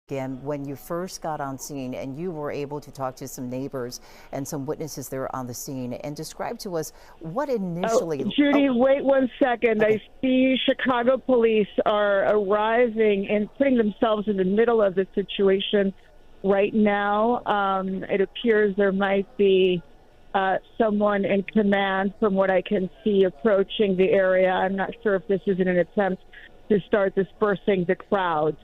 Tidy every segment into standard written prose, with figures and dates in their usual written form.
Again, when you first got on scene and you were able to talk to some neighbors and some witnesses there on the scene, and describe to us what Oh, initially. Judy, wait one second. Okay. I see Chicago police are arriving and putting themselves in the middle of the situation right now. It appears there might be someone in command, from what I can see, approaching the area. I'm not sure if this is in an attempt to start dispersing the crowd.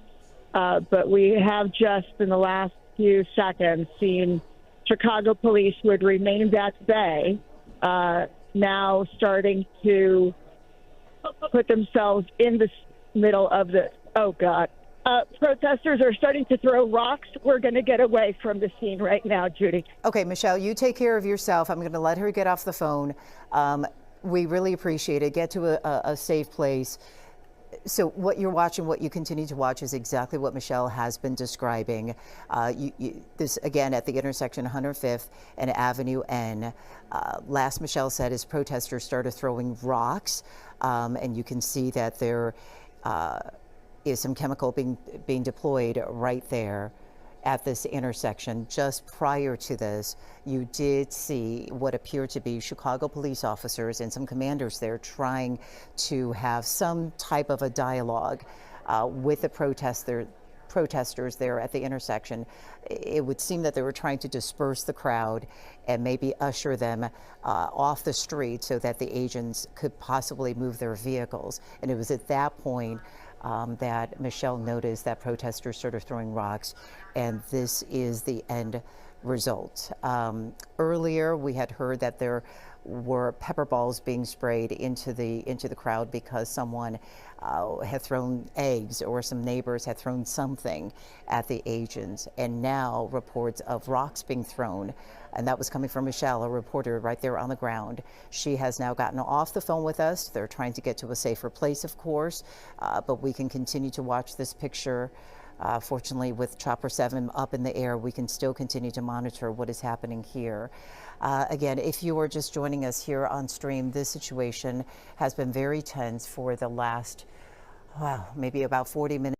But we have just in the last few seconds seen Chicago police, who had remained at bay, now starting to put themselves in the middle of the, oh God. Protesters are starting to throw rocks. We're going to get away from the scene right now, Judy. Okay, Michelle, you take care of yourself. I'm going to let her get off the phone. We really appreciate it. Get to a safe place. So what you're watching, what you continue to watch, is exactly what Michelle has been describing. This, again, at the intersection 105th and Avenue N. Last Michelle said as protesters started throwing rocks, and you can see that there is some chemical being deployed right there at this intersection. Just prior to this, you did see what appeared to be Chicago police officers and some commanders there trying to have some type of a dialogue with the protesters there at the intersection. It would seem that they were trying to disperse the crowd and maybe usher them off the street so that the agents could possibly move their vehicles. And it was at that point that Michelle noticed that protesters started throwing rocks, and this is the end result. Earlier, we had heard that there were pepper balls being sprayed into the crowd because someone had thrown eggs, or some neighbors had thrown something at the agents, and now reports of rocks being thrown. And that was coming from Michelle, a reporter right there on the ground. She has now gotten off the phone with us. They're trying to get to a safer place, of course, but we can continue to watch this picture. Fortunately, with Chopper 7 up in the air, we can still continue to monitor what is happening here. Again, if you are just joining us here on stream, this situation has been very tense for the last, maybe about 40 minutes.